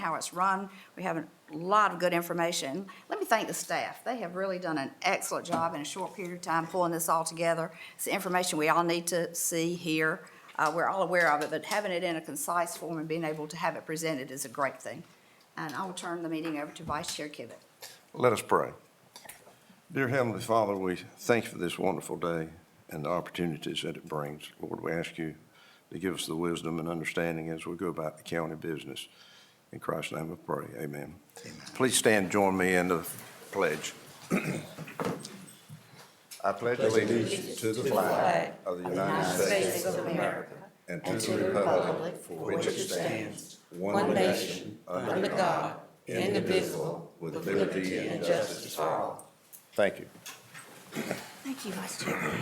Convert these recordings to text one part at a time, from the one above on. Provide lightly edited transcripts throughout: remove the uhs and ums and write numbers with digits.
how it's run. We have a lot of good information. Let me thank the staff. They have really done an excellent job in a short period of time pulling this all together. It's information we all need to see, hear. We're all aware of it, but having it in a concise form and being able to have it presented is a great thing. And I will turn the meeting over to Vice Chair Kivett. Let us pray. Dear Heavenly Father, we thank you for this wonderful day and the opportunities that it brings. Lord, we ask you to give us the wisdom and understanding as we go about the county business. In Christ's name we pray, amen. Amen. Please stand and join me in the pledge. I pledge allegiance to the flag of the United States of America and to the republic for which it stands, one nation, under God, indivisible, with liberty and justice for all. Thank you. Thank you, Vice Chair.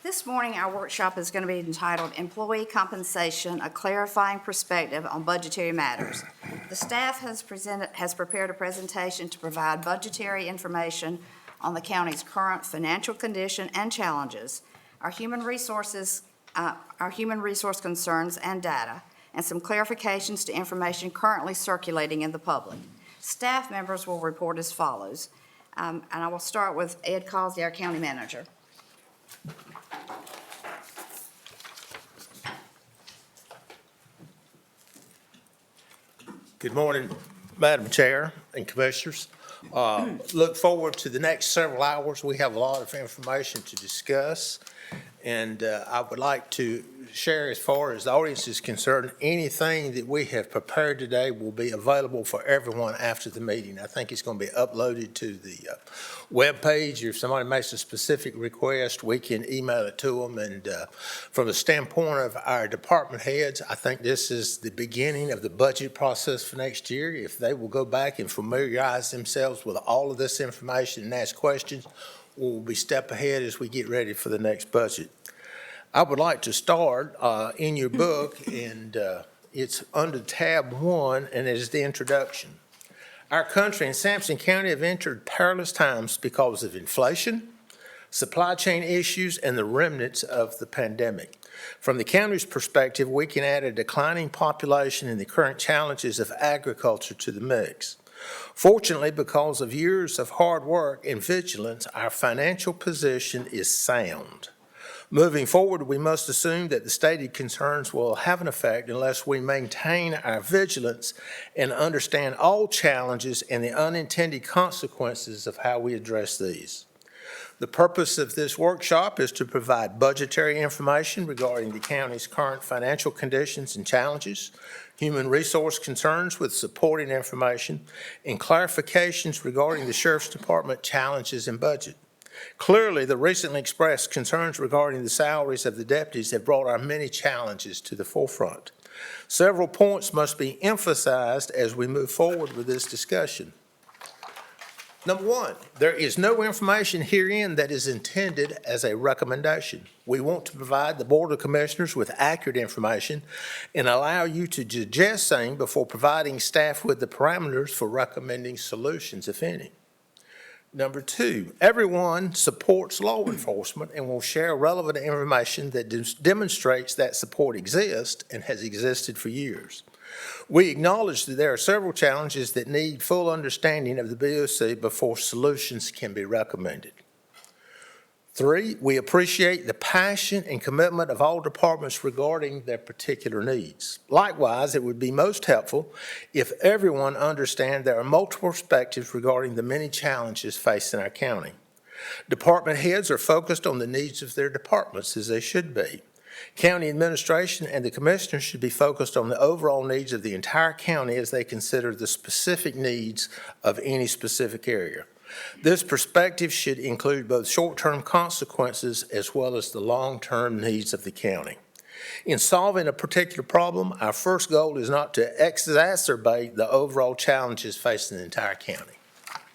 This morning, our workshop is going to be entitled Employee Compensation, a Clarifying Perspective on Budgetary Matters. The staff has prepared a presentation to provide budgetary information on the county's current financial condition and challenges, our human resource concerns and data, and some clarifications to information currently circulating in the public. Staff members will report as follows, and I will start with Ed Causey, our county manager. Good morning, Madam Chair and Commissioners. Look forward to the next several hours. We have a lot of information to discuss, and I would like to share, as far as the audience is concerned, anything that we have prepared today will be available for everyone after the meeting. I think it's going to be uploaded to the webpage. If somebody makes a specific request, we can email it to them. And from the standpoint of our department heads, I think this is the beginning of the budget process for next year. If they will go back and familiarize themselves with all of this information and ask questions, we'll be step ahead as we get ready for the next budget. I would like to start in your book, and it's under tab 1, and it is the introduction. Our country and Sampson County have entered perilous times because of inflation, supply chain issues, and the remnants of the pandemic. From the county's perspective, we can add a declining population and the current challenges of agriculture to the mix. Fortunately, because of years of hard work and vigilance, our financial position is sound. Moving forward, we must assume that the stated concerns will have an effect unless we maintain our vigilance and understand all challenges and the unintended consequences of how we address these. The purpose of this workshop is to provide budgetary information regarding the county's current financial conditions and challenges, human resource concerns with supporting information, and clarifications regarding the Sheriff's Department challenges and budget. Clearly, the recently expressed concerns regarding the salaries of the deputies have brought our many challenges to the forefront. Several points must be emphasized as we move forward with this discussion. Number one, there is no information herein that is intended as a recommendation. We want to provide the Board of Commissioners with accurate information and allow you to digest same before providing staff with the parameters for recommending solutions, if any. Number two, everyone supports law enforcement and will share relevant information that demonstrates that support exists and has existed for years. We acknowledge that there are several challenges that need full understanding of the BOC before solutions can be recommended. Three, we appreciate the passion and commitment of all departments regarding their particular needs. Likewise, it would be most helpful if everyone understands there are multiple perspectives regarding the many challenges facing our county. Department heads are focused on the needs of their departments, as they should be. County administration and the commissioners should be focused on the overall needs of the entire county as they consider the specific needs of any specific area. This perspective should include both short-term consequences as well as the long-term needs of the county. In solving a particular problem, our first goal is not to exacerbate the overall challenges facing the entire county.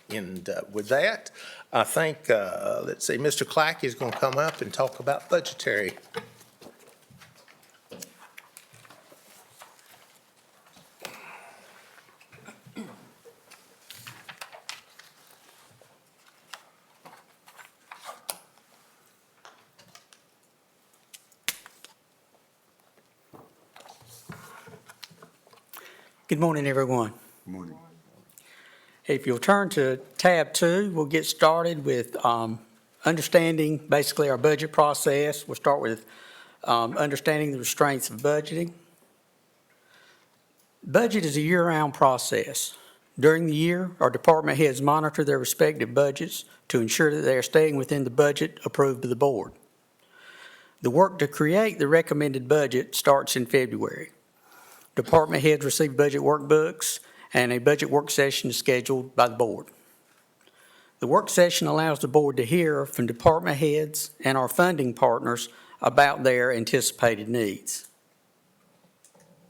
And with that, I think, Mr. Clack is going to come up and talk about budgetary. Good morning, everyone. Morning. If you'll turn to tab 2, we'll get started with understanding basically our budget process. We'll start with understanding the restraints of budgeting. Budget is a year-round process. During the year, our department heads monitor their respective budgets to ensure that they are staying within the budget approved by the board. The work to create the recommended budget starts in February. Department heads receive budget workbooks, and a budget work session is scheduled by the board. The work session allows the board to hear from department heads and our funding partners about their anticipated needs.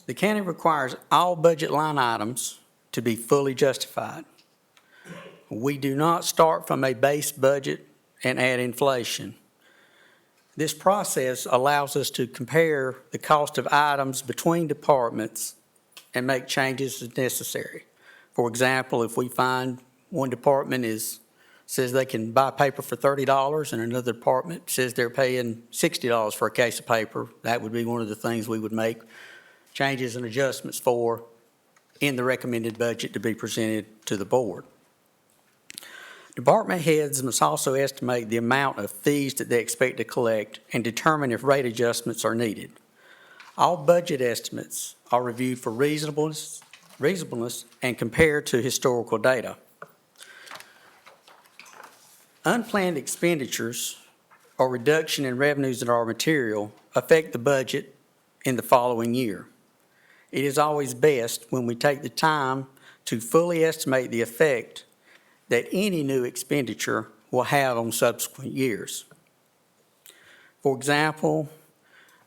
The county requires all budget line items to be fully justified. We do not start from a base budget and add inflation. This process allows us to compare the cost of items between departments and make changes as necessary. For example, if we find one department says they can buy paper for $30 and another department says they're paying $60 for a case of paper, that would be one of the things we would make changes and adjustments for in the recommended budget to be presented to the board. Department heads must also estimate the amount of fees that they expect to collect and determine if rate adjustments are needed. All budget estimates are reviewed for reasonableness and compared to historical data. Unplanned expenditures or reduction in revenues that are material affect the budget in the following year. It is always best when we take the time to fully estimate the effect that any new expenditure will have on subsequent years. For example,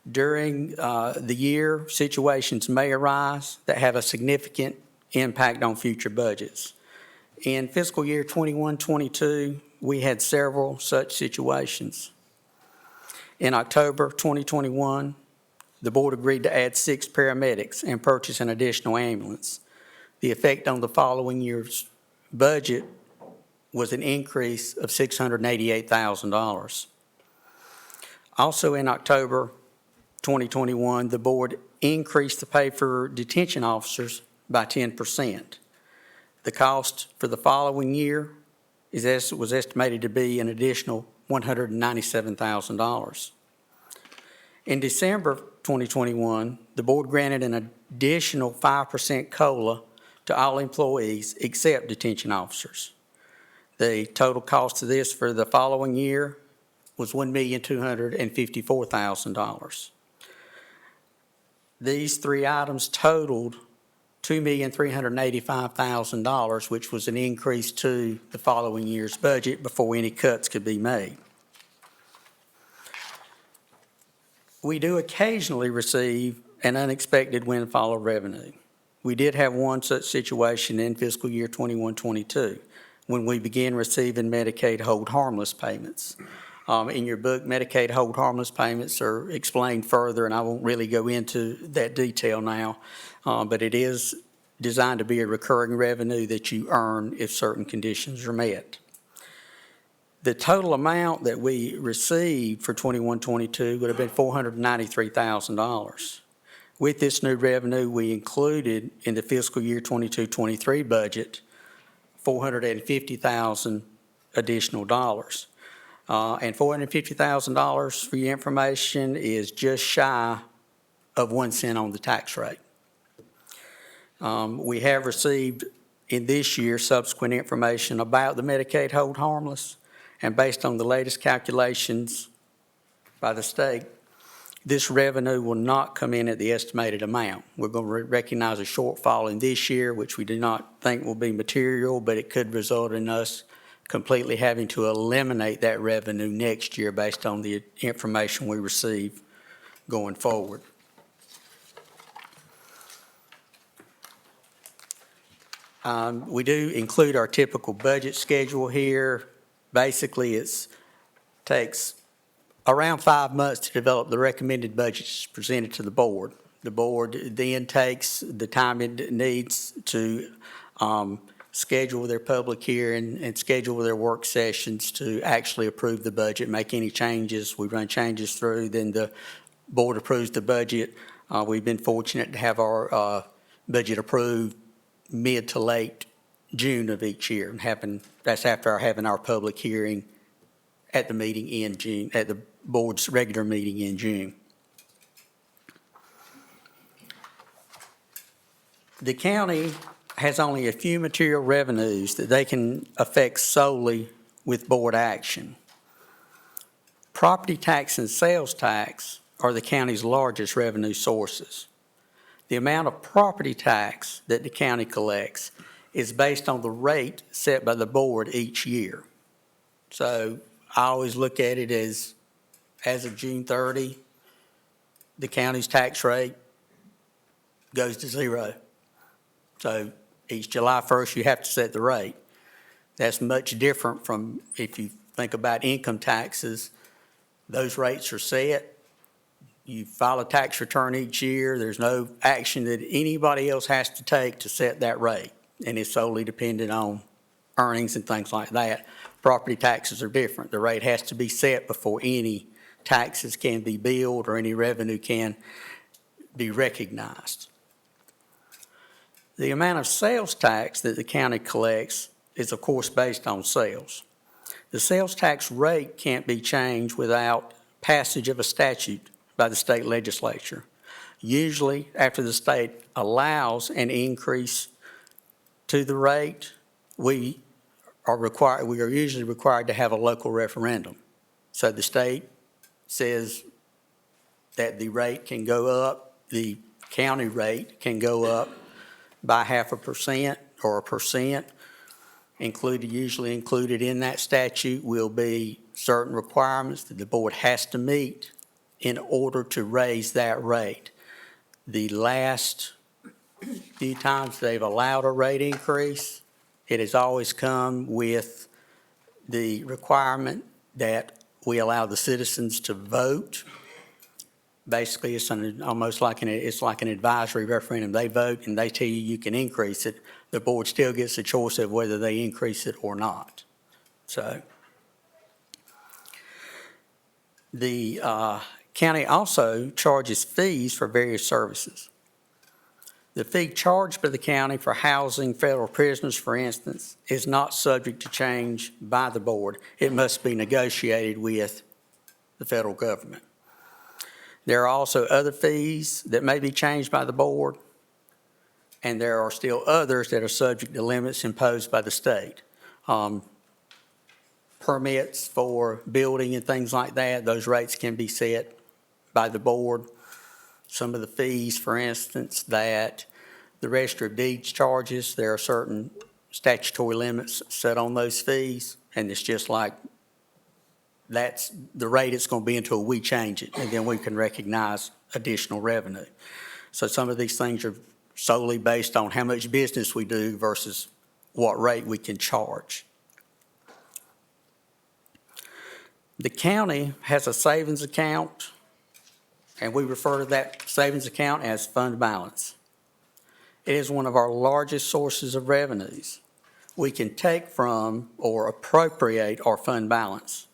during the year, situations may arise that have a significant impact on future budgets. In fiscal year 21-22, we had several such situations. In October 2021, the board agreed to add 6 paramedics and purchase an additional ambulance. The effect on the following year's budget was an increase of $688,000. Also in October 2021, the board increased the pay for detention officers by 10%. The cost for the following year was estimated to be an additional $197,000. In December 2021, the board granted an additional 5% COLA to all employees except detention officers. The total cost of this for the following year was $1,254,000. These 3 items totaled $2,385,000, which was an increase to the following year's budget before any cuts could be made. We do occasionally receive an unexpected windfall of revenue. We did have one such situation in fiscal year 21-22 when we began receiving Medicaid hold harmless payments. In your book, Medicaid hold harmless payments are explained further, and I won't really go into that detail now, but it is designed to be a recurring revenue that you earn if certain conditions are met. The total amount that we received for 21-22 would have been $493,000. With this new revenue, we included in the fiscal year 22-23 budget $450,000 additional dollars. And $450,000, for your information, is just shy of 1 cent on the tax rate. We have received in this year subsequent information about the Medicaid hold harmless, and based on the latest calculations by the state, this revenue will not come in at the estimated amount. We're going to recognize a shortfall in this year, which we do not think will be material, but it could result in us completely having to eliminate that revenue next year based on the information we receive going forward. We do include our typical budget schedule here. Basically, it takes around 5 months to develop the recommended budgets presented to the board. The board then takes the time it needs to schedule their public hearing and schedule their work sessions to actually approve the budget, make any changes. We run changes through, then the board approves the budget. We've been fortunate to have our budget approved mid to late June of each year. And that's after having our public hearing at the meeting in June, at the board's regular meeting in June. The county has only a few material revenues that they can affect solely with board action. Property tax and sales tax are the county's largest revenue sources. The amount of property tax that the county collects is based on the rate set by the board each year. So I always look at it as of June 30, the county's tax rate goes to zero. So each July 1st, you have to set the rate. That's much different from if you think about income taxes. Those rates are set. You file a tax return each year. There's no action that anybody else has to take to set that rate, and it's solely dependent on earnings and things like that. Property taxes are different. The rate has to be set before any taxes can be billed or any revenue can be recognized. The amount of sales tax that the county collects is, of course, based on sales. The sales tax rate can't be changed without passage of a statute by the state legislature. Usually, after the state allows an increase to the rate, we are usually required to have a local referendum. So the state says that the rate can go up, the county rate can go up by 0.5% or 1%. Usually included in that statute will be certain requirements that the board has to meet in order to raise that rate. The last few times they've allowed a rate increase, it has always come with the requirement that we allow the citizens to vote. Basically, it's almost like an advisory referendum. They vote and they tell you you can increase it. The board still gets a choice of whether they increase it or not. So the county also charges fees for various services. The fee charged by the county for housing federal prisoners, for instance, is not subject to change by the board. It must be negotiated with the federal government. There are also other fees that may be changed by the board, and there are still others that are subject to limits imposed by the state. Permits for building and things like that, those rates can be set by the board. Some of the fees, for instance, that the Register of Deeds charges, there are certain statutory limits set on those fees, and it's just like that's the rate it's going to be until we change it, and then we can recognize additional revenue. So some of these things are solely based on how much business we do versus what rate we can charge. The county has a savings account, and we refer to that savings account as fund balance. It is one of our largest sources of revenues. We can take from or appropriate our fund balance.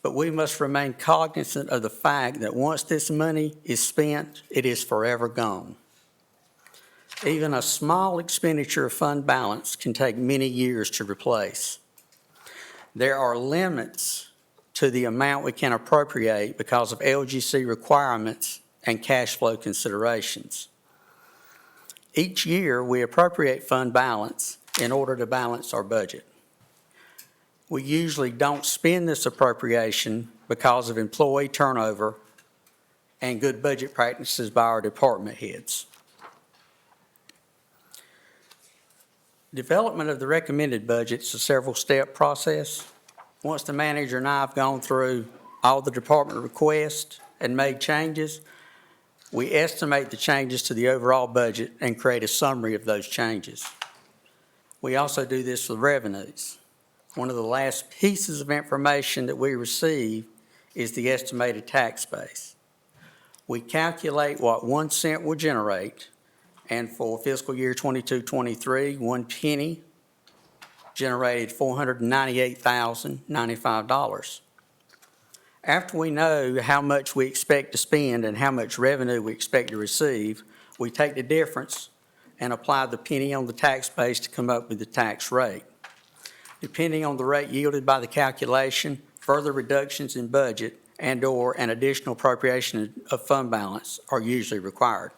But we must remain cognizant of the fact that once this money is spent, it is forever gone. Even a small expenditure of fund balance can take many years to replace. There are limits to the amount we can appropriate because of LGC requirements and cash flow considerations. Each year, we appropriate fund balance in order to balance our budget. We usually don't spend this appropriation because of employee turnover and good budget practices by our department heads. Development of the recommended budget is a several-step process. Once the manager and I have gone through all the department requests and made changes, we estimate the changes to the overall budget and create a summary of those changes. We also do this with revenues. One of the last pieces of information that we receive is the estimated tax base. We calculate what 1 cent will generate, and for fiscal year 22-23, 1 penny generated $498,095. After we know how much we expect to spend and how much revenue we expect to receive, We take the difference and apply the penny on the tax base to come up with the tax rate. Depending on the rate yielded by the calculation, further reductions in budget and/or an additional appropriation of fund balance are usually required.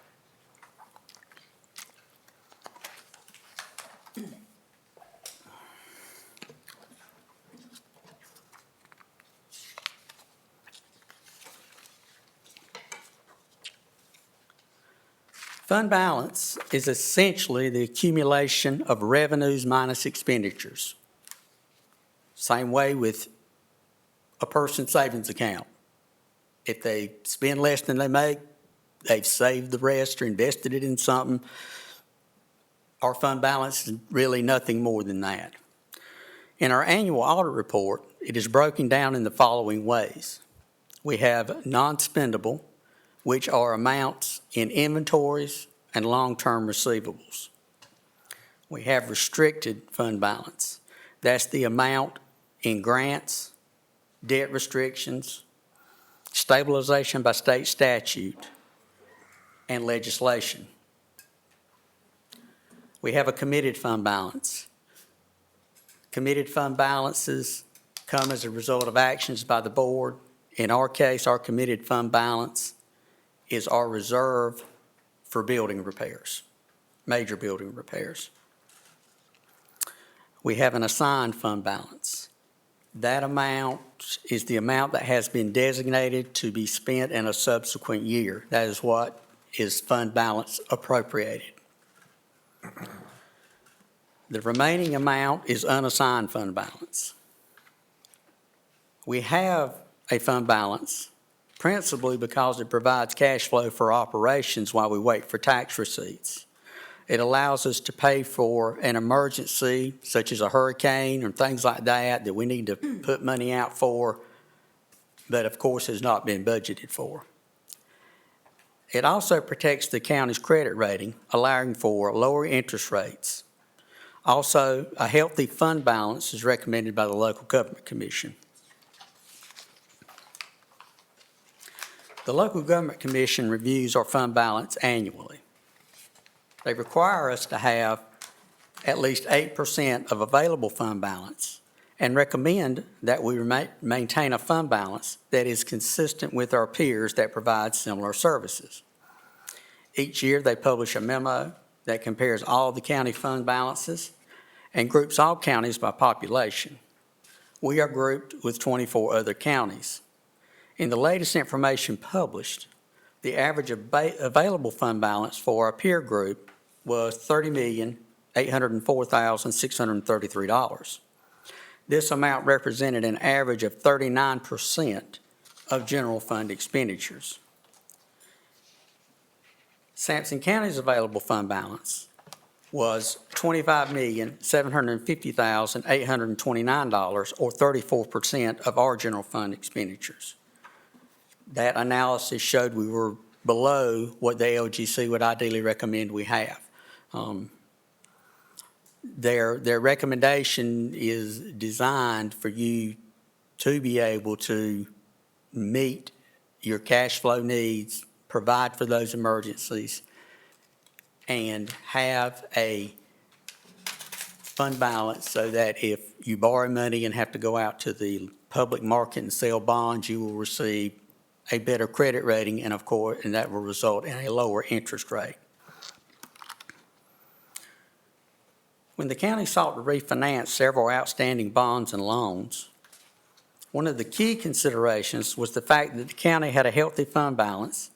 Fund balance is essentially the accumulation of revenues minus expenditures. Same way with a person's savings account. If they spend less than they make, they've saved the rest or invested it in something. Our fund balance is really nothing more than that. In our annual audit report, it is broken down in the following ways. We have non-spendable, which are amounts in inventories and long-term receivables. We have restricted fund balance. That's the amount in grants, debt restrictions, stabilization by state statute, and legislation. We have a committed fund balance. Committed fund balances come as a result of actions by the board. In our case, our committed fund balance is our reserve for building repairs, major building repairs. We have an assigned fund balance. That amount is the amount that has been designated to be spent in a subsequent year. That is what is fund balance appropriated. The remaining amount is unassigned fund balance. We have a fund balance principally because it provides cash flow for operations while we wait for tax receipts. It allows us to pay for an emergency, such as a hurricane or things like that, that we need to put money out for, but of course has not been budgeted for. It also protects the county's credit rating, allowing for lower interest rates. Also, a healthy fund balance is recommended by the Local Government Commission. The Local Government Commission reviews our fund balance annually. They require us to have at least 8% of available fund balance and recommend that we maintain a fund balance that is consistent with our peers that provide similar services. Each year, they publish a memo that compares all the county fund balances and groups all counties by population. We are grouped with 24 other counties. In the latest information published, the average available fund balance for our peer group was $30,804,633. This amount represented an average of 39% of general fund expenditures. Sampson County's available fund balance was $25,750,829, or 34% of our general fund expenditures. That analysis showed we were below what the LGC would ideally recommend we have. Their recommendation is designed for you to be able to meet your cash flow needs, provide for those emergencies, and have a fund balance so that if you borrow money and have to go out to the public market and sell bonds, you will receive a better credit rating, and of course, and that will result in a lower interest rate. When the county sought to refinance several outstanding bonds and loans, one of the key considerations was the fact that the county had a healthy fund balance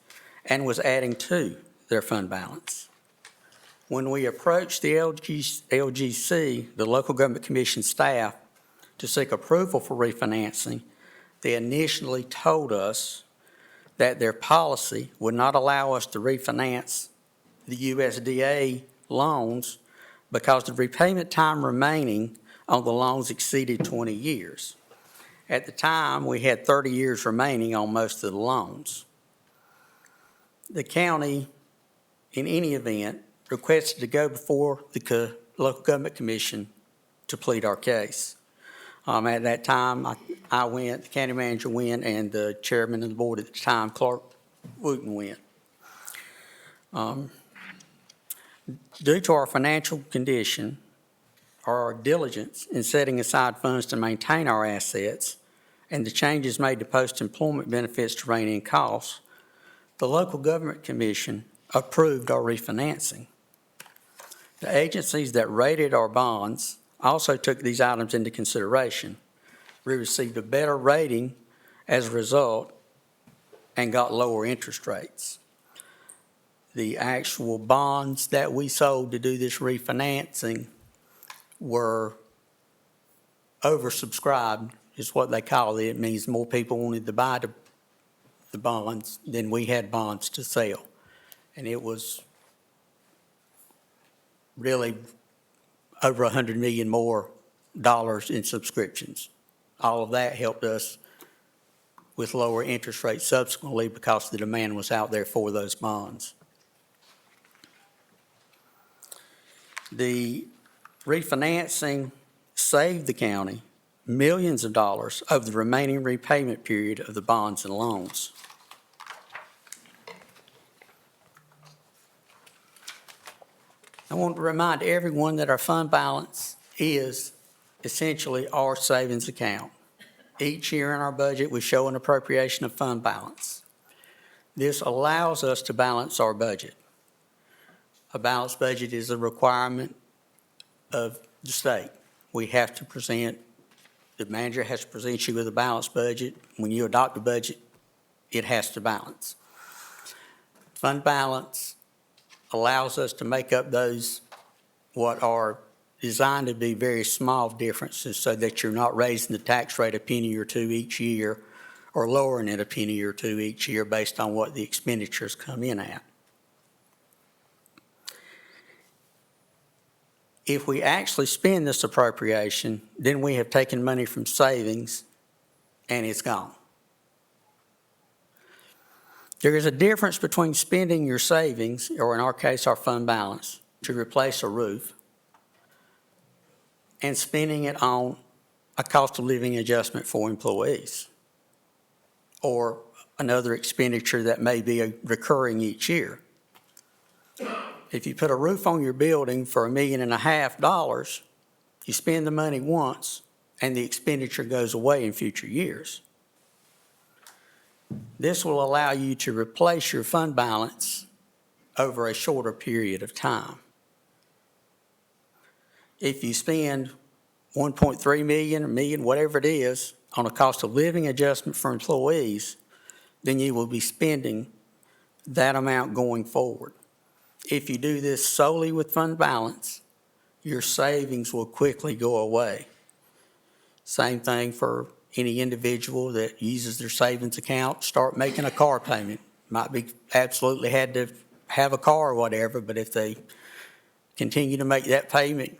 and was adding to their fund balance. When we approached the LGC, the Local Government Commission staff, to seek approval for refinancing, they initially told us that their policy would not allow us to refinance the USDA loans because the repayment time remaining on the loans exceeded 20 years. At the time, we had 30 years remaining on most of the loans. The county, in any event, requested to go before the Local Government Commission to plead our case. At that time, I went, the county manager went, and the chairman of the board at the time, Clark Wooten, went. Due to our financial condition, or our diligence in setting aside funds to maintain our assets, and the changes made to post-employment benefits to rein in costs, the Local Government Commission approved our refinancing. The agencies that rated our bonds also took these items into consideration. We received a better rating as a result and got lower interest rates. The actual bonds that we sold to do this refinancing were oversubscribed, is what they call it. It means more people wanted to buy the bonds than we had bonds to sell. And it was really over $100 million more in subscriptions. All of that helped us with lower interest rates subsequently because the demand was out there for those bonds. The refinancing saved the county millions of dollars over the remaining repayment period of the bonds and loans. I want to remind everyone that our fund balance is essentially our savings account. Each year in our budget, we show an appropriation of fund balance. This allows us to balance our budget. A balanced budget is a requirement of the state. We have to present, the manager has to present you with a balanced budget. When you adopt a budget, it has to balance. Fund balance allows us to make up those what are designed to be very small differences so that you're not raising the tax rate a penny or two each year or lowering it a penny or two each year based on what the expenditures come in at. If we actually spend this appropriation, then we have taken money from savings and it's gone. There is a difference between spending your savings, or in our case, our fund balance, to replace a roof, and spending it on a cost of living adjustment for employees, or another expenditure that may be recurring each year. If you put a roof on your building for $1.5 million, you spend the money once and the expenditure goes away in future years. This will allow you to replace your fund balance over a shorter period of time. If you spend $1.3 million or million, whatever it is, on a cost of living adjustment for employees, then you will be spending that amount going forward. If you do this solely with fund balance, your savings will quickly go away. Same thing for any individual that uses their savings account, start making a car payment. Might be absolutely had to have a car or whatever, but if they continue to make that payment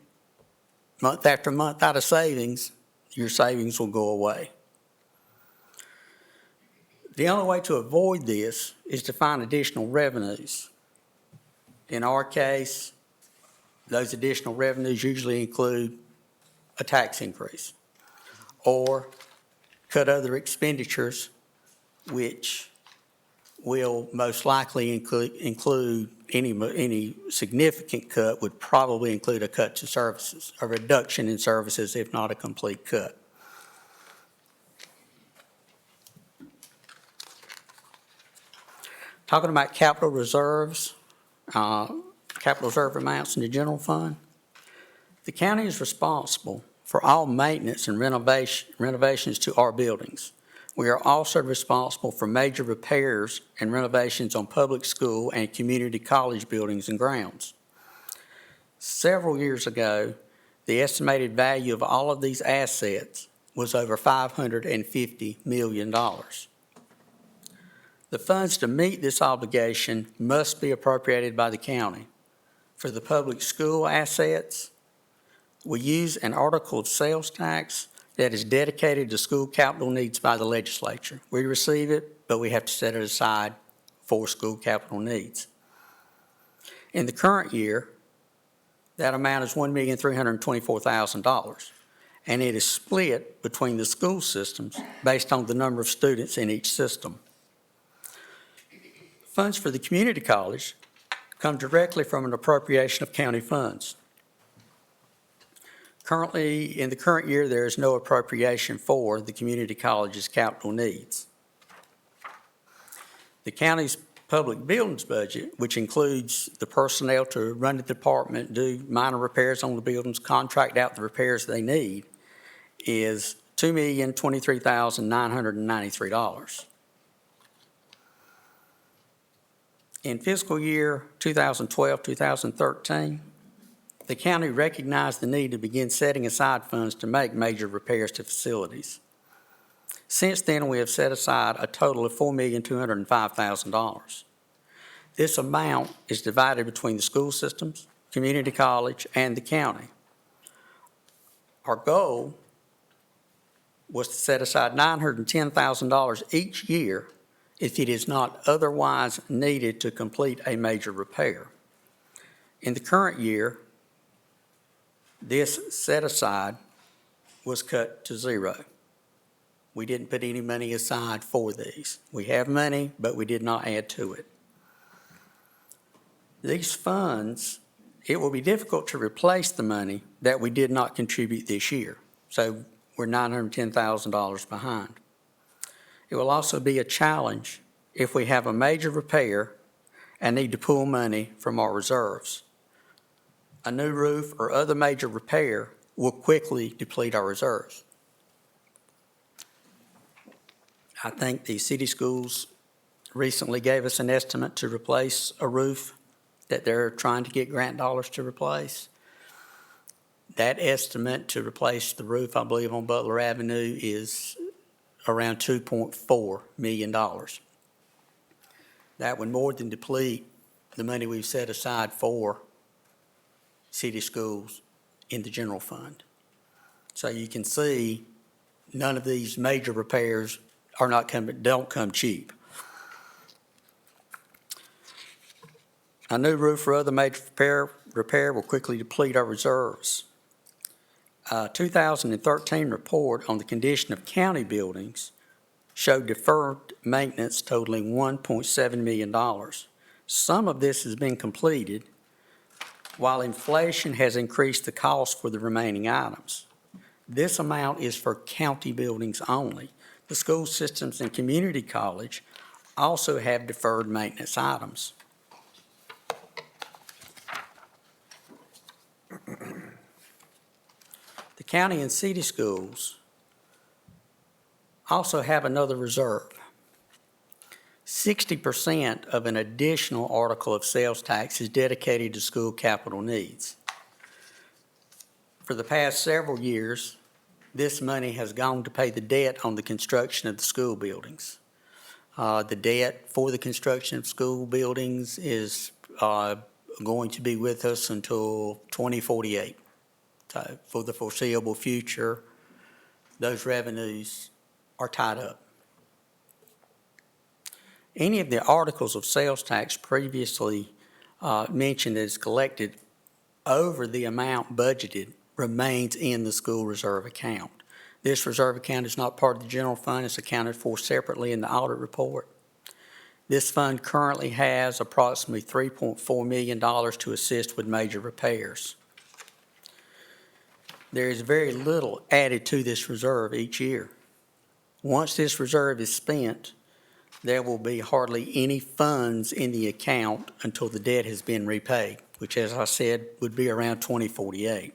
month after month out of savings, your savings will go away. The only way to avoid this is to find additional revenues. In our case, those additional revenues usually include a tax increase or cut other expenditures, which will most likely include any significant cut would probably include a cut to services, a reduction in services, if not a complete cut. Talking about capital reserves, capital reserve amounts in the general fund, the county is responsible for all maintenance and renovations to our buildings. We are also responsible for major repairs and renovations on public school and community college buildings and grounds. Several years ago, the estimated value of all of these assets was over $550 million. The funds to meet this obligation must be appropriated by the county. For the public school assets, we use an article of sales tax that is dedicated to school capital needs by the legislature. We receive it, but we have to set it aside for school capital needs. In the current year, that amount is $1,324,000, and it is split between the school systems based on the number of students in each system. Funds for the community college come directly from an appropriation of county funds. Currently, in the current year, there is no appropriation for the community college's capital needs. The county's public buildings budget, which includes the personnel to run the department, do minor repairs on the buildings, contract out the repairs they need, is $2,023,993. In fiscal year 2012-2013, the county recognized the need to begin setting aside funds to make major repairs to facilities. Since then, we have set aside a total of $4,205,000. This amount is divided between the school systems, community college, and the county. Our goal was to set aside $910,000 each year if it is not otherwise needed to complete a major repair. In the current year, this set-aside was cut to zero. We didn't put any money aside for these. We have money, but we did not add to it. These funds, it will be difficult to replace the money that we did not contribute this year. So we're $910,000 behind. It will also be a challenge if we have a major repair and need to pull money from our reserves. A new roof or other major repair will quickly deplete our reserves. I think the city schools recently gave us an estimate to replace a roof that they're trying to get grant dollars to replace. That estimate to replace the roof, I believe, on Butler Avenue is around $2.4 million. That would more than deplete the money we've set aside for city schools in the general fund. So you can see none of these major repairs don't come cheap. A new roof or other major repair will quickly deplete our reserves. A 2013 report on the condition of county buildings showed deferred maintenance totaling $1.7 million. Some of this has been completed, while inflation has increased the cost for the remaining items. This amount is for county buildings only. The school systems and community college also have deferred maintenance items. The county and city schools also have another reserve. 60% of an additional article of sales tax is dedicated to school capital needs. For the past several years, this money has gone to pay the debt on the construction of the school buildings. The debt for the construction of school buildings is going to be with us until 2048. So for the foreseeable future, those revenues are tied up. Any of the articles of sales tax previously mentioned as collected over the amount budgeted remains in the school reserve account. This reserve account is not part of the general fund. It's accounted for separately in the audit report. This fund currently has approximately $3.4 million to assist with major repairs. There is very little added to this reserve each year. Once this reserve is spent, there will be hardly any funds in the account until the debt has been repaid, which, as I said, would be around 2048.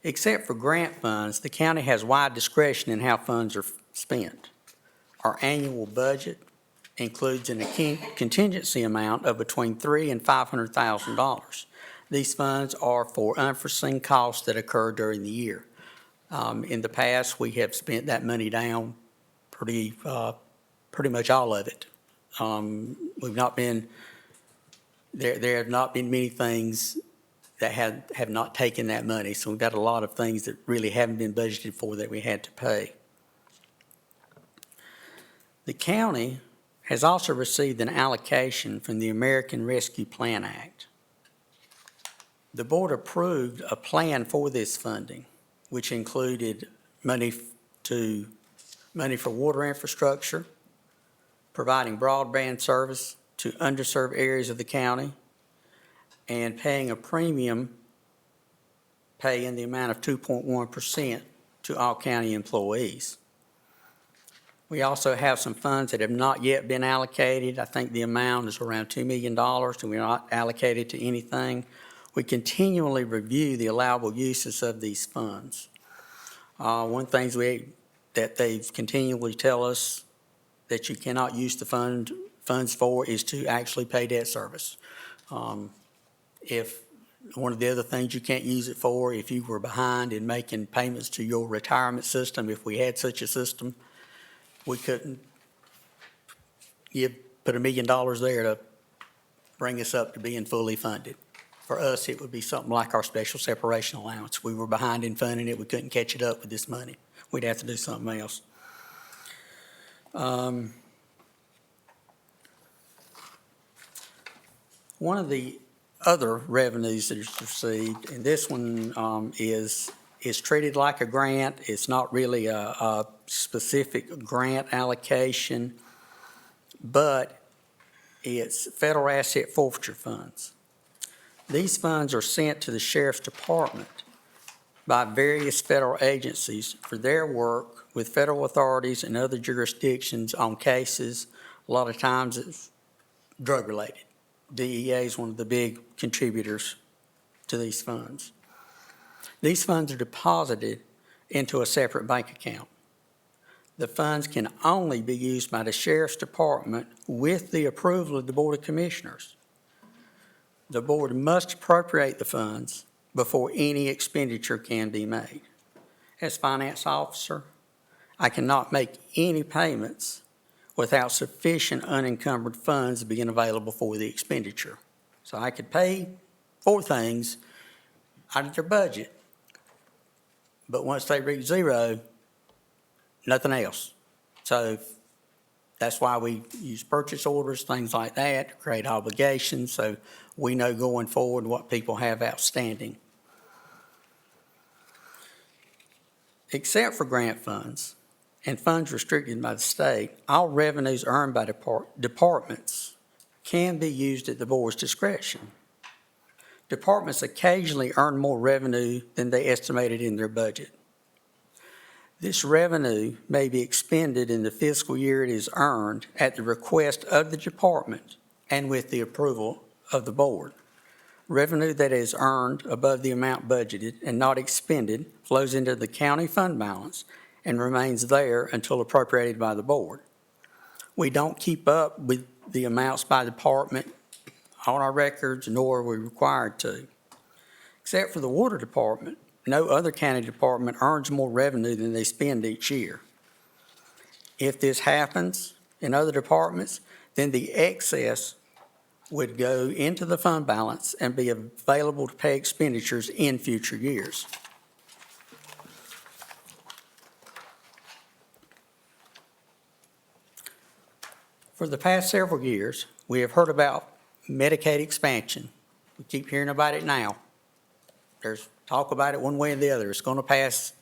Except for grant funds, the county has wide discretion in how funds are spent. Our annual budget includes a contingency amount of between $300,000 and $500,000. These funds are for unforeseen costs that occur during the year. In the past, we have spent that money down pretty much all of it. There have not been many things that have not taken that money, so we've got a lot of things that really haven't been budgeted for that we had to pay. The county has also received an allocation from the American Rescue Plan Act. The board approved a plan for this funding, which included money for water infrastructure, providing broadband service to underserved areas of the county and paying a premium pay in the amount of 2.1% to all county employees. We also have some funds that have not yet been allocated. I think the amount is around $2 million, and we're not allocated to anything. We continually review the allowable uses of these funds. One thing that they continually tell us that you cannot use the funds for is to actually pay debt service. If one of the other things you can't use it for, if you were behind in making payments to your retirement system, if we had such a system, we couldn't put $1 million there to bring us up to being fully funded. For us, it would be something like our special separation allowance. We were behind in funding it, we couldn't catch it up with this money. We'd have to do something else. One of the other revenues that is received, and this one is treated like a grant. It's not really a specific grant allocation, but it's federal asset forfeiture funds. These funds are sent to the Sheriff's Department by various federal agencies for their work with federal authorities and other jurisdictions on cases. A lot of times it's drug-related. DEA is one of the big contributors to these funds. These funds are deposited into a separate bank account. The funds can only be used by the Sheriff's Department with the approval of the Board of Commissioners. The board must appropriate the funds before any expenditure can be made. As finance officer, I cannot make any payments without sufficient unencumbered funds being available for the expenditure. So I could pay for things out of their budget, but once they reach zero, nothing else. So that's why we use purchase orders, things like that, to create obligations, so we know going forward what people have outstanding. Except for grant funds and funds restricted by the state, all revenues earned by departments can be used at the board's discretion. Departments occasionally earn more revenue than they estimated in their budget. This revenue may be expended in the fiscal year it is earned at the request of the department and with the approval of the board. Revenue that is earned above the amount budgeted and not expended flows into the county fund balance and remains there until appropriated by the board. We don't keep up with the amounts by department on our records, nor are we required to. Except for the water department, no other county department earns more revenue than they spend each year. If this happens in other departments, then the excess would go into the fund balance and be available to pay expenditures in future years. For the past several years, we have heard about Medicaid expansion. We keep hearing about it now. There's talk about it one way or the other. It's going to pass,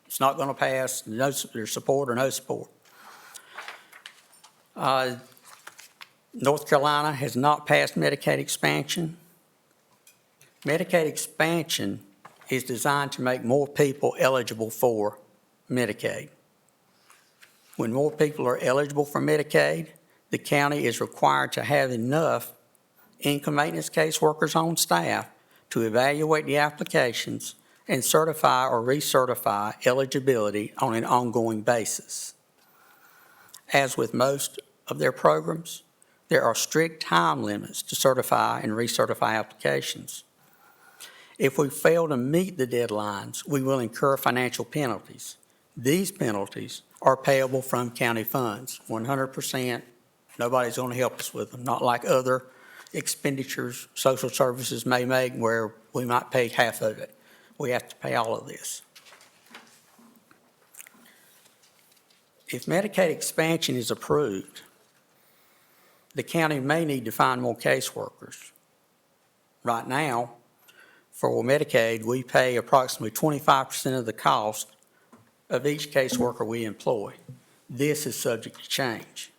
it's not going to pass, there's support or no support. North Carolina has not passed Medicaid expansion. Medicaid expansion is designed to make more people eligible for Medicaid. When more people are eligible for Medicaid, the county is required to have enough income maintenance caseworkers on staff to evaluate the applications and certify or recertify eligibility on an ongoing basis. As with most of their programs, there are strict time limits to certify and recertify applications. If we fail to meet the deadlines, we will incur financial penalties. These penalties are payable from county funds, 100%. Nobody's going to help us with them, not like other expenditures social services may make where we might pay half of it. We have to pay all of this. If Medicaid expansion is approved, the county may need to find more caseworkers. Right now, for Medicaid, we pay approximately 25% of the cost of each caseworker we employ. This is subject to change.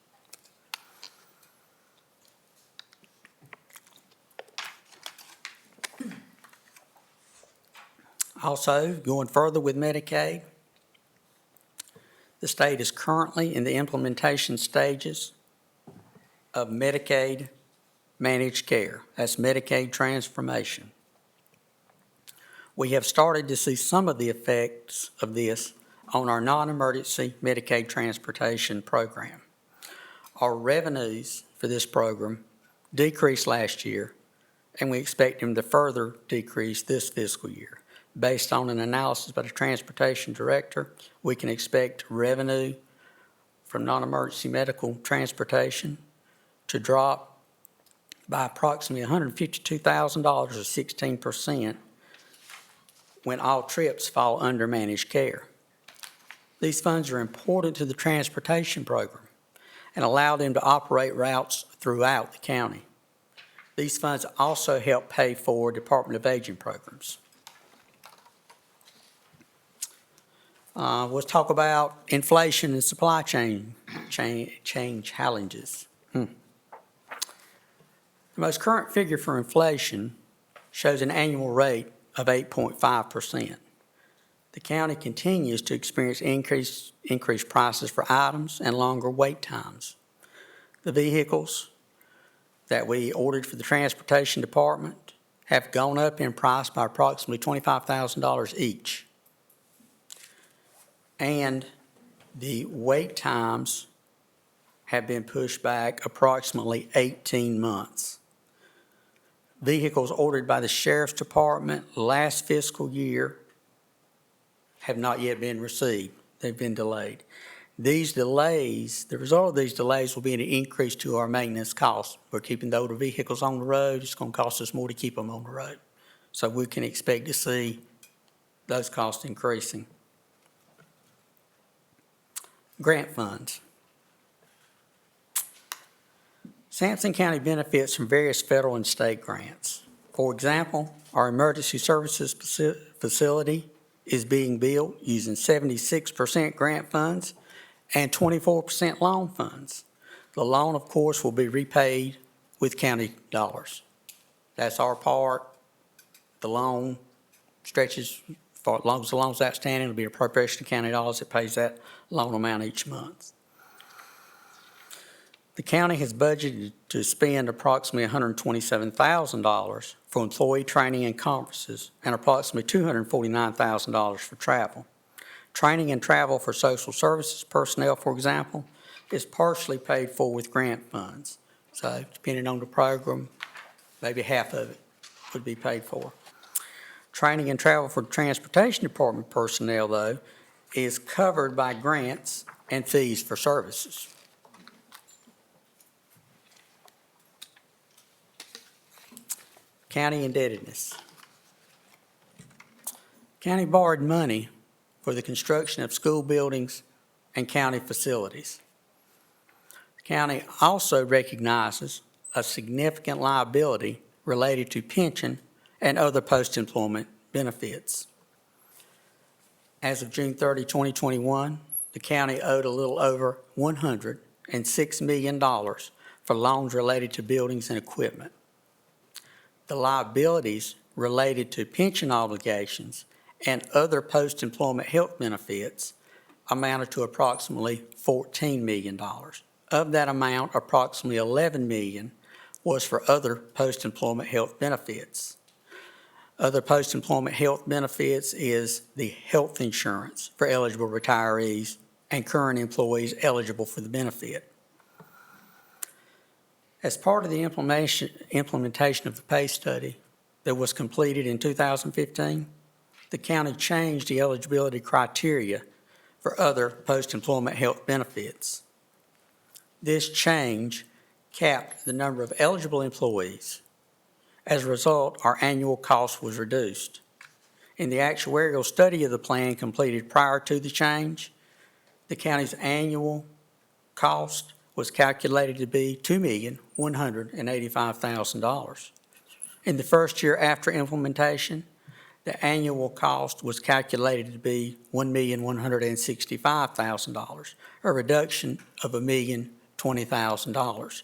Also, going further with Medicaid, the state is currently in the implementation stages of Medicaid managed care. That's Medicaid transformation. We have started to see some of the effects of this on our non-emergency Medicaid transportation program. Our revenues for this program decreased last year, and we expect them to further decrease this fiscal year. Based on an analysis by the transportation director, we can expect revenue from non-emergency medical transportation to drop by approximately $152,000 or 16% when all trips fall under managed care. These funds are important to the transportation program and allow them to operate routes throughout the county. These funds also help pay for Department of Aging programs. Let's talk about inflation and supply chain challenges. The most current figure for inflation shows an annual rate of 8.5%. The county continues to experience increased prices for items and longer wait times. The vehicles that we ordered for the transportation department have gone up in price by approximately $25,000 each. And the wait times have been pushed back approximately 18 months. Vehicles ordered by the Sheriff's Department last fiscal year have not yet been received. They've been delayed. These delays, the result of these delays will be an increase to our maintenance costs. We're keeping the older vehicles on the road. It's going to cost us more to keep them on the road. So we can expect to see those costs increasing. Grant funds. Sampson County benefits from various federal and state grants. For example, our emergency services facility is being built using 76% grant funds and 24% loan funds. The loan, of course, will be repaid with county dollars. That's our part. The loan stretches for as long as the loan's outstanding. It'll be an appropriation of county dollars that pays that loan amount each month. The county has budgeted to spend approximately $127,000 for employee training and conferences and approximately $249,000 for travel. Training and travel for social services personnel, for example, is partially paid for with grant funds. So depending on the program, maybe half of it would be paid for. Training and travel for transportation department personnel, though, is covered by grants and fees for services. County indebtedness. County borrowed money for the construction of school buildings and county facilities. The county also recognizes a significant liability related to pension and other post-employment benefits. As of June 30, 2021, the county owed a little over $106 million for loans related to buildings and equipment. The liabilities related to pension obligations and other post-employment health benefits amounted to approximately $14 million. Of that amount, approximately $11 million was for other post-employment health benefits. Other post-employment health benefits is the health insurance for eligible retirees and current employees eligible for the benefit. As part of the implementation of the pay study that was completed in 2015, the county changed the eligibility criteria for other post-employment health benefits. This change capped the number of eligible employees. As a result, our annual cost was reduced. In the actuarial study of the plan completed prior to the change, the county's annual cost was calculated to be $2,185,000. In the first year after implementation, the annual cost was calculated to be $1,165,000, a reduction of $1,020,000.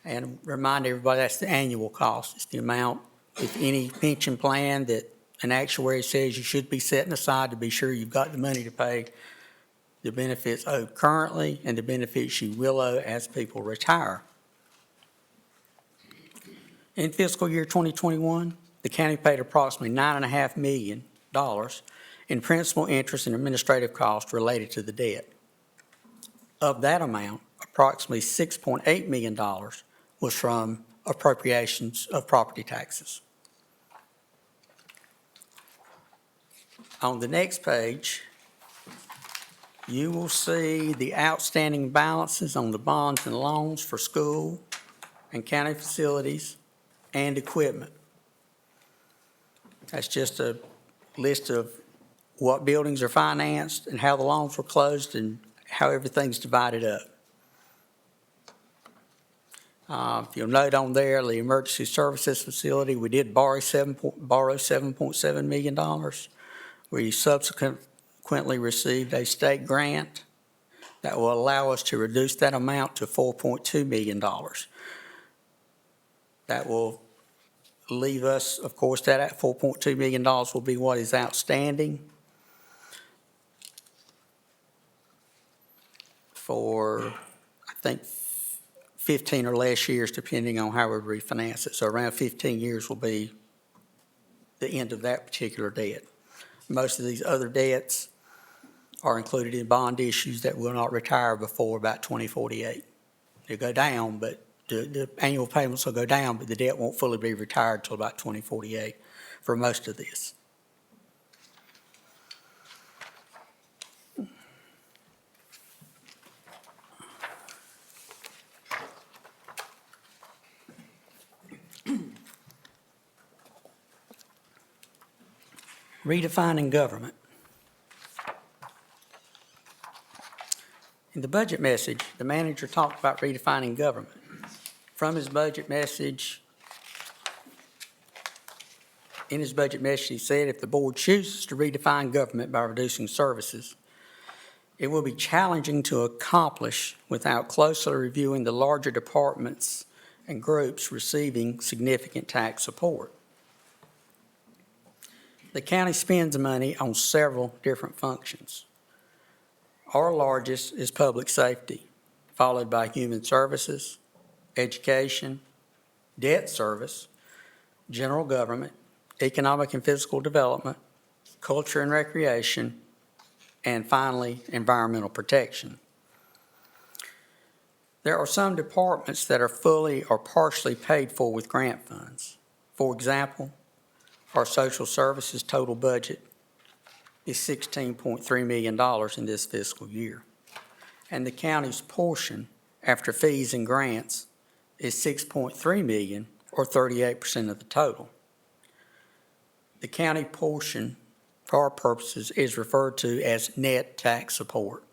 And remind everybody that's the annual cost. It's the amount, if any pension plan that an actuary says you should be setting aside to be sure you've got the money to pay the benefits owed currently and the benefits you will owe as people retire. In fiscal year 2021, the county paid approximately $9.5 million in principal, interest, and administrative costs related to the debt. Of that amount, approximately $6.8 million was from appropriations of property taxes. On the next page, you will see the outstanding balances on the bonds and loans for school and county facilities and equipment. That's just a list of what buildings are financed and how the loans were closed and how everything's divided up. If you'll note on there, the emergency services facility, we did borrow $7.7 million. We subsequently received a state grant that will allow us to reduce that amount to $4.2 million. That will leave us, of course, that at $4.2 million will be what is outstanding for, I think, 15 or less years, depending on how we refinance it. So around 15 years will be the end of that particular debt. Most of these other debts are included in bond issues that will not retire before about 2048. They'll go down, but the annual payments will go down, but the debt won't fully be retired until about 2048 for most of this. Redefining government. In the budget message, the manager talked about redefining government. From his budget message, in his budget message, he said if the board chooses to redefine government by reducing services, it will be challenging to accomplish without closely reviewing the larger departments and groups receiving significant tax support. The county spends money on several different functions. Our largest is public safety, followed by human services, education, debt service, general government, economic and physical development, culture and recreation, and finally, environmental protection. There are some departments that are fully or partially paid for with grant funds. For example, our social services total budget is $16.3 million in this fiscal year, and the county's portion after fees and grants is $6.3 million, or 38% of the total. The county portion, for our purposes, is referred to as net tax support.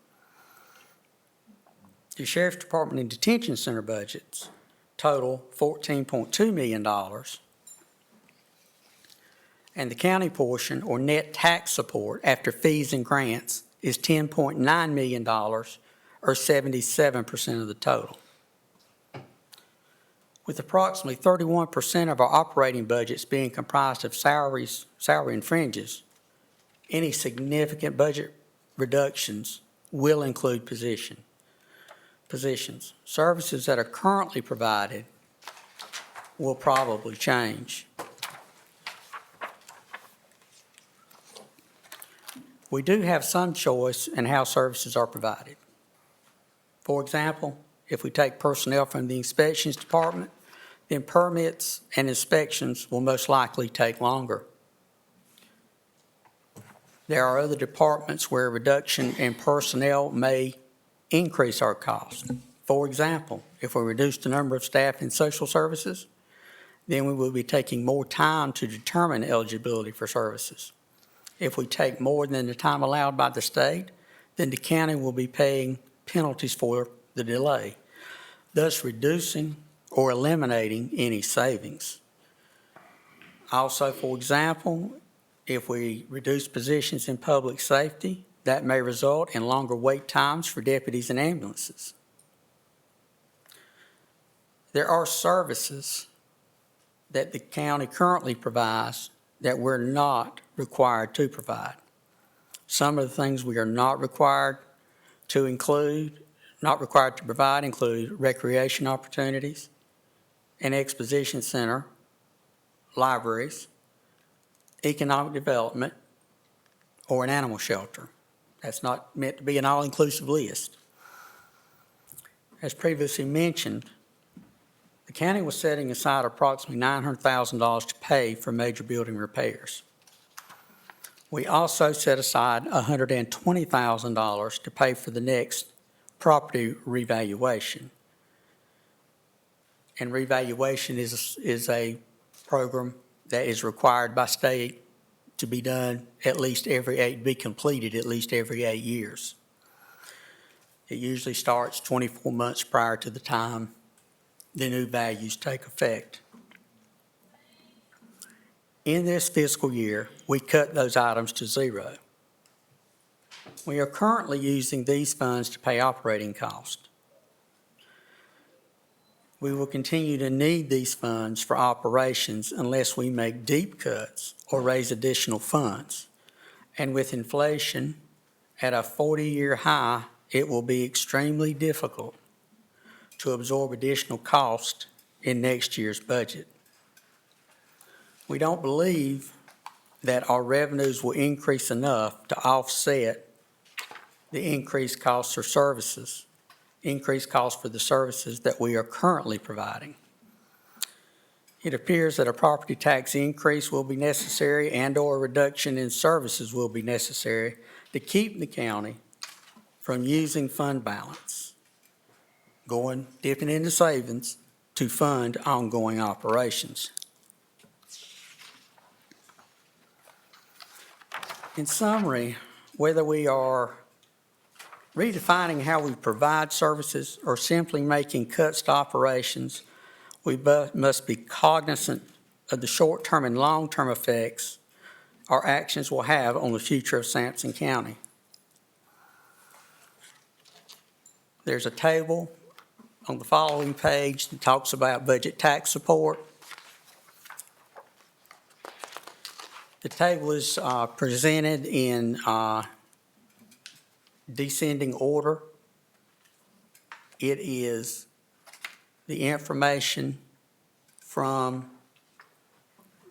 The Sheriff's Department and Detention Center budgets total $14.2 million, and the county portion, or net tax support after fees and grants, is $10.9 million, or 77% of the total. With approximately 31% of our operating budgets being comprised of salary and fringes, any significant budget reductions will include positions. Services that are currently provided will probably change. We do have some choice in how services are provided. For example, if we take personnel from the inspections department, then permits and inspections will most likely take longer. There are other departments where a reduction in personnel may increase our cost. For example, if we reduce the number of staff in social services, then we will be taking more time to determine eligibility for services. If we take more than the time allowed by the state, then the county will be paying penalties for the delay, thus reducing or eliminating any savings. Also, for example, if we reduce positions in public safety, that may result in longer wait times for deputies and ambulances. There are services that the county currently provides that we're not required to provide. Some of the things we are not required to include, not required to provide, include recreation opportunities, an exposition center, libraries, economic development, or an animal shelter. That's not meant to be an all-inclusive list. As previously mentioned, the county was setting aside approximately $900,000 to pay for major building repairs. We also set aside $120,000 to pay for the next property revaluation. And revaluation is a program that is required by state to be done be completed at least every 8 years. It usually starts 24 months prior to the time the new values take effect. In this fiscal year, we cut those items to zero. We are currently using these funds to pay operating costs. We will continue to need these funds for operations unless we make deep cuts or raise additional funds. And with inflation at a 40-year high, it will be extremely difficult to absorb additional cost in next year's budget. We don't believe that our revenues will increase enough to offset the increased costs for services, increased costs for the services that we are currently providing. It appears that a property tax increase will be necessary and/or a reduction in services will be necessary to keep the county from using fund balance, dipping into savings to fund ongoing operations. In summary, whether we are redefining how we provide services or simply making cuts to operations, we must be cognizant of the short-term and long-term effects our actions will have on the future of Sampson County. There's a table on the following page that talks about budget tax support. The table is presented in descending order. It is the information from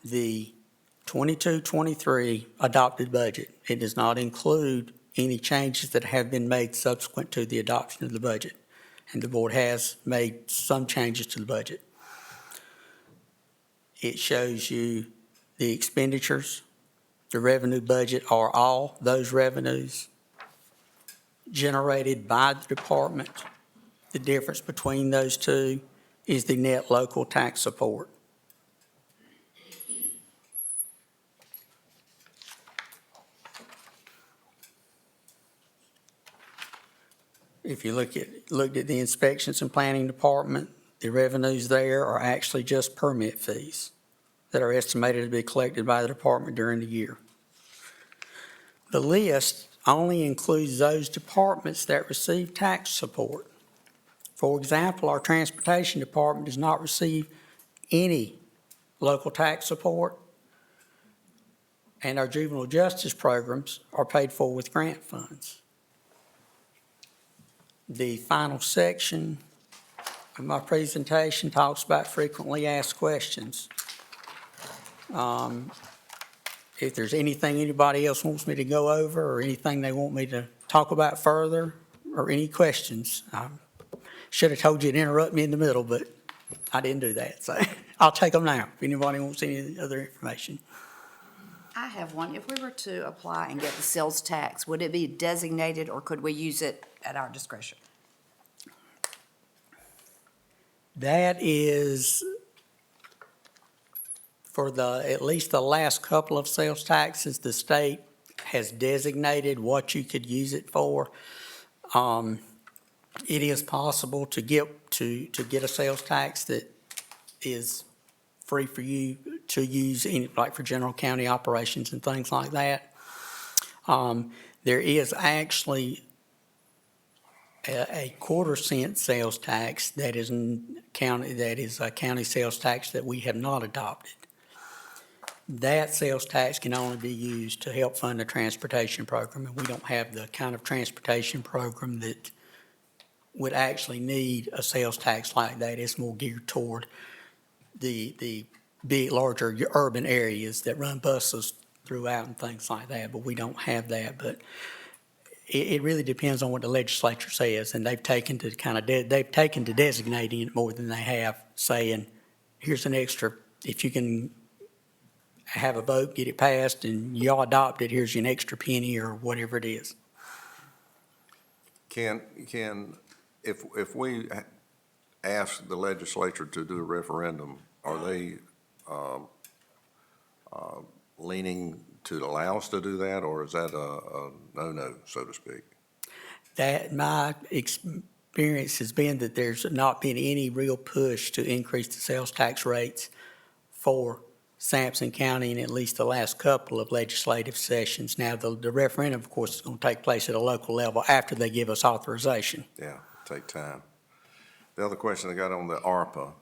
the 22-23 adopted budget. It does not include any changes that have been made subsequent to the adoption of the budget. And the board has made some changes to the budget. It shows you the expenditures. The revenue budget are all those revenues generated by the department. The difference between those two is the net local tax support. If you looked at the inspections and planning department, the revenues there are actually just permit fees that are estimated to be collected by the department during the year. The list only includes those departments that receive tax support. For example, our transportation department does not receive any local tax support, and our juvenile justice programs are paid for with grant funds. The final section of my presentation talks about frequently asked questions. If there's anything anybody else wants me to go over or anything they want me to talk about further or any questions, I should have told you to interrupt me in the middle, but I didn't do that. So I'll take them now if anybody wants any other information. I have one. If we were to apply and get the sales tax, would it be designated or could we use it at our discretion? That is for at least the last couple of sales taxes, the state has designated what you could use it for. It is possible to get a sales tax that is free for you to use, like for general county operations and things like that. There is actually a quarter-cent sales tax that is a county sales tax that we have not adopted. That sales tax can only be used to help fund the transportation program, and we don't have the kind of transportation program that would actually need a sales tax like that. It's more geared toward the big, larger urban areas that run buses throughout and things like that, but we don't have that. But it really depends on what the legislature says, and they've taken to designating it more than they have saying, here's an extra, if you can have a vote, get it passed, and y'all adopt it, here's an extra penny or whatever it is. If we ask the legislature to do a referendum, are they leaning to allow us to do that, or is that a no-no, so to speak? That, my experience has been that there's not been any real push to increase the sales tax rates for Sampson County in at least the last couple of legislative sessions. Now, the referendum, of course, is going to take place at a local level after they give us authorization. Yeah, take time. The other question I got on the ARPA,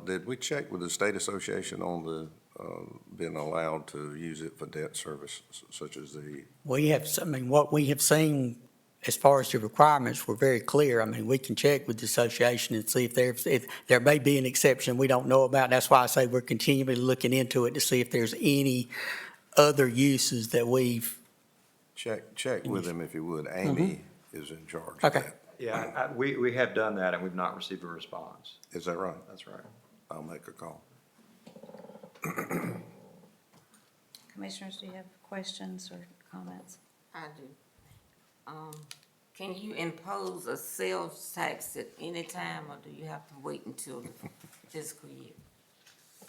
did we check with the state association on the being allowed to use it for debt service such as the? We have, I mean, what we have seen as far as the requirements were very clear. I mean, we can check with the association and see if there may be an exception we don't know about. That's why I say we're continually looking into it to see if there's any other uses that we've. Check with them if you would. Amy is in charge of Okay. that. Yeah, we have done that, and we've not received a response. Is that right? That's right. I'll make a call. Commissioners, do you have questions or comments? I do. Can you impose a sales tax at any time, or do you have to wait until the fiscal year?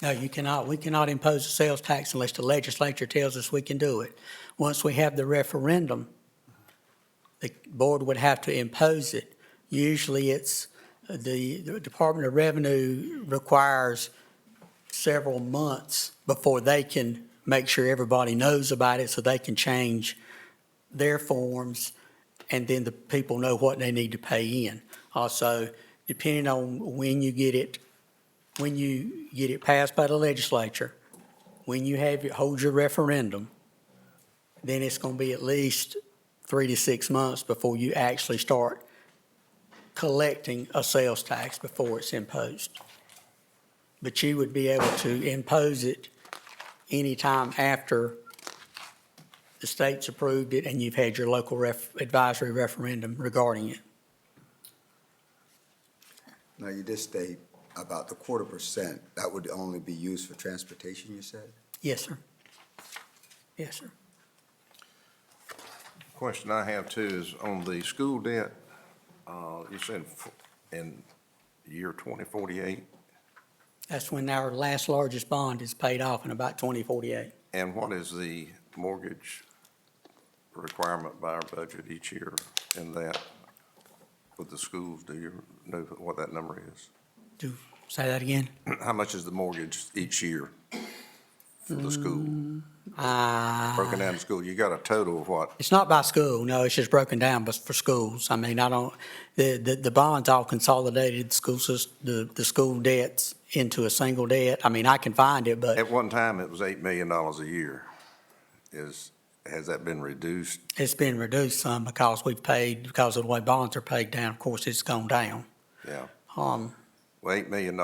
No, you cannot. We cannot impose a sales tax unless the legislature tells us we can do it. Once we have the referendum, the board would have to impose it. Usually it's, the Department of Revenue requires several months before they can make sure everybody knows about it so they can change their forms, and then the people know what they need to pay in. Also, depending on when you get it passed by the legislature, when you hold your referendum, then it's going to be at least 3 to 6 months before you actually start collecting a sales tax before it's imposed. But you would be able to impose it anytime after the state's approved it and you've had your local advisory referendum regarding it. Now, you did state about the 0.25%, that would only be used for transportation, you said? Yes, sir. Yes, sir. Question I have too is on the school debt, you said in year 2048, That's when our last largest bond is paid off in about 2048. and what is the mortgage requirement by our budget each year in that with the schools? Do you know what that number is? Say that again? How much is the mortgage each year for the school? Broken down to school, you got a total of what? It's not by school, no, it's just broken down but for schools. I mean, the bonds all consolidated, the school debts into a single debt. I mean, I can find it, but At one time, it was $8 million a year. Has that been reduced? it's been reduced some because because of the way bonds are paid down, of course, it's gone down. Yeah. Um, Well, $8 million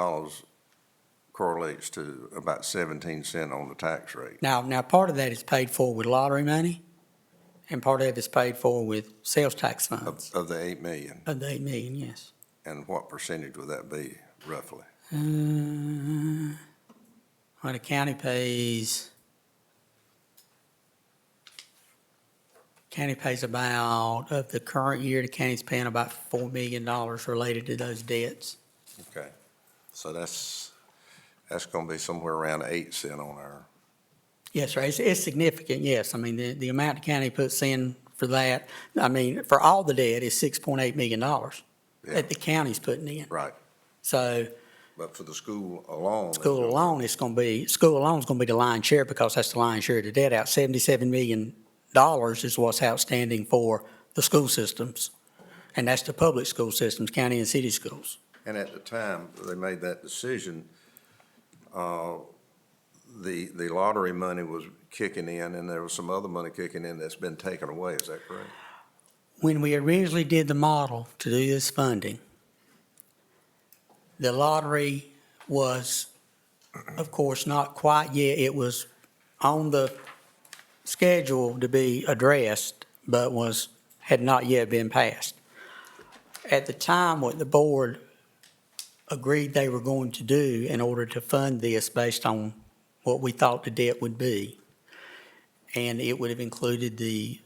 correlates to about 17 cents on the tax rate. Now, part of that is paid for with lottery money, and part of it is paid for with sales tax funds. Of the 8 million. Of the 8 million, yes. And what percentage would that be roughly? Well, the county pays about, of the current year, the county's paying about $4 million related to those debts. Okay. So that's going to be somewhere around 8 cents on our, Yes, sir, it's significant, yes. I mean, the amount the county puts in for that, I mean, for all the debt is $6.8 million yeah, that the county's putting in. right. So But for the school alone. school alone is going to be the lion's share because that's the lion's share of the debt out. $77 million is what's outstanding for the school systems. And that's the public school systems, county and city schools. And at the time they made that decision, the lottery money was kicking in, and there was some other money kicking in that's been taken away, is that correct? When we originally did the model to do this funding, the lottery was, of course, not quite yet. It was on the schedule to be addressed, but had not yet been passed. At the time, what the board agreed they were going to do in order to fund this based on what we thought the debt would be, and it would have included the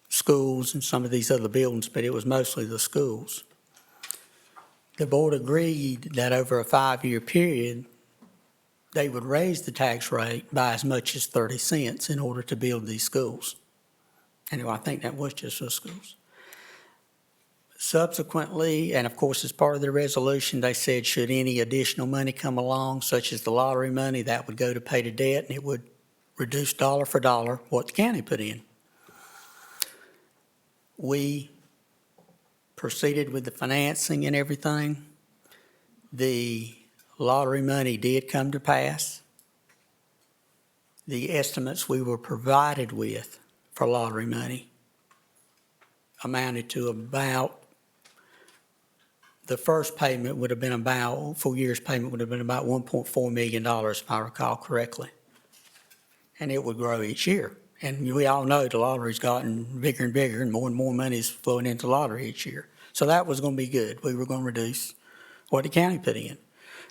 schools and some of these other buildings, but it was mostly the schools. The board agreed that over a 5-year period, they would raise the tax rate by as much as 30 cents in order to build these schools. And I think that was just for schools. Subsequently, and of course, as part of the resolution, they said should any additional money come along, such as the lottery money, that would go to pay the debt, and it would reduce dollar for dollar what the county put in. We proceeded with the financing and everything. The lottery money did come to pass. The estimates we were provided with for lottery money amounted to about, the first payment would have been about, full year's payment would have been about $1.4 million, if I recall correctly. And it would grow each year. And we all know the lottery's gotten bigger and bigger, and more money is flowing into the lottery each year. So that was going to be good. We were going to reduce what the county put in.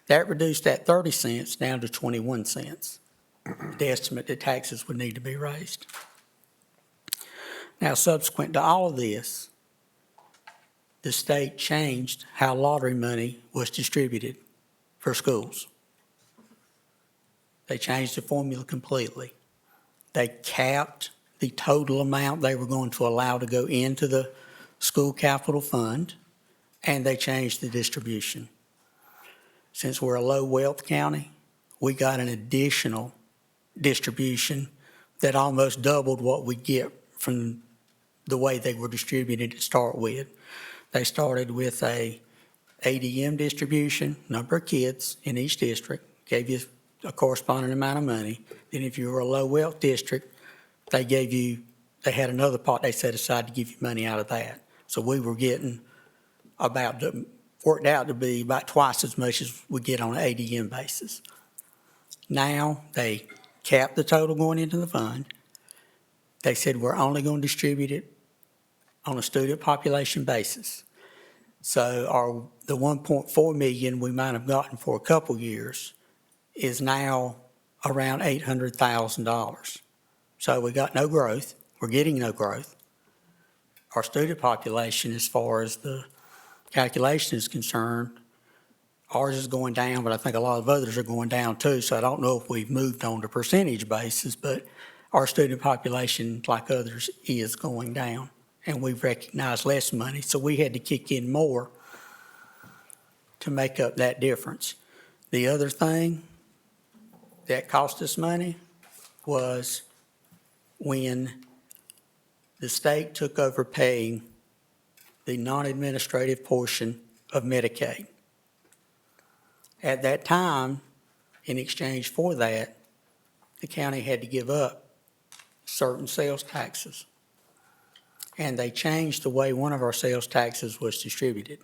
That reduced that 30 cents down to 21 cents, the estimate that taxes would need to be raised. Now, subsequent to all of this, the state changed how lottery money was distributed for schools. They changed the formula completely. They capped the total amount they were going to allow to go into the school capital fund, and they changed the distribution. Since we're a low wealth county, we got an additional distribution that almost doubled what we get from the way they were distributed to start with. They started with a ADM distribution, number of kids in each district, gave you a corresponding amount of money. Then if you were a low wealth district, they had another pot they set aside to give you money out of that. So we were getting worked out to be about twice as much as we get on an ADM basis. Now they capped the total going into the fund. They said we're only going to distribute it on a student population basis. So the 1.4 million we might have gotten for a couple years is now around $800,000. So we got no growth. We're getting no growth. Our student population, as far as the calculation is concerned, ours is going down, but I think a lot of others are going down too. So I don't know if we've moved on to percentage basis, but our student population, like others, is going down. And we've recognized less money, so we had to kick in more to make up that difference. The other thing that cost us money was when the state took over paying the non-administrative portion of Medicaid. At that time, in exchange for that, the county had to give up certain sales taxes. And they changed the way one of our sales taxes was distributed.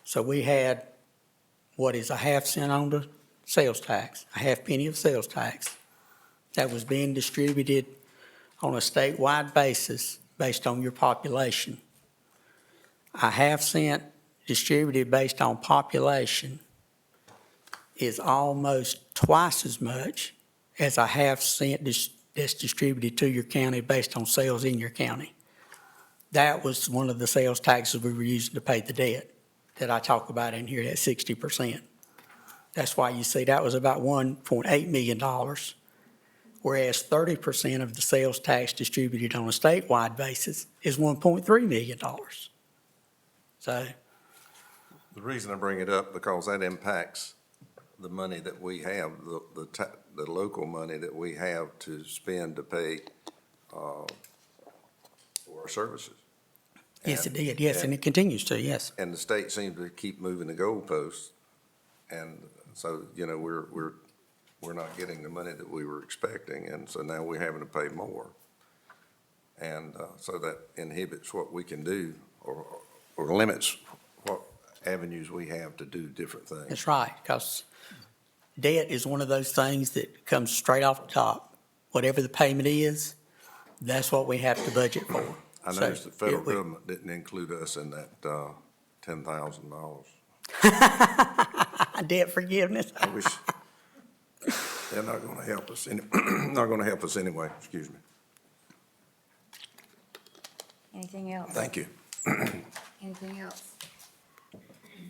So we had what is a half cent on the sales tax, a half penny of sales tax that was being distributed on a statewide basis based on your population. A half cent distributed based on population is almost twice as much as a half cent that's distributed to your county based on sales in your county. That was one of the sales taxes we were using to pay the debt that I talk about in here, that 60%. That's why you see that was about $1.8 million, whereas 30% of the sales tax distributed on a statewide basis is $1.3 million. So The reason I bring it up, because that impacts the money that we have, the local money that we have to spend to pay for our services. yes, it did, yes, and it continues to, yes. And the state seems to keep moving the goalposts. And so, we're we're not getting the money that we were expecting, and so now we're having to pay more. And so that inhibits what we can do or limits what avenues we have to do different things. That's right, because debt is one of those things that comes straight off the top. Whatever the payment is, that's what we have to budget for. I So, noticed the federal if we- government didn't include us in that $10,000. Debt forgiveness. I wish, they're not gonna help us, not gonna help us anyway, excuse me. Anything else? Thank you. Anything else?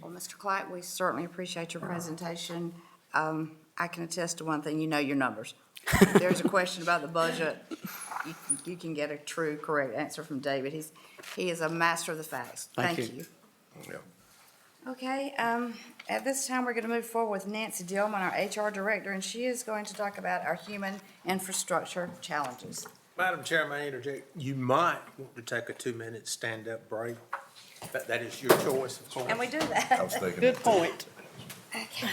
Well, Mr. Clark, we certainly appreciate your presentation. I can attest to one thing, you know your numbers. If there's a question about the budget, you can get a true, correct answer from David. He is a master of the facts. Thank Thank you. you. Yeah. Okay, at this time, we're going to move forward with Nancy Dillman, our HR Director, and she is going to talk about our human infrastructure challenges. Madam Chair, may I interject? You might want to take a 2-minute stand-up break. That is your choice, of course. And we do I that. was thinking Good that. point. Okay.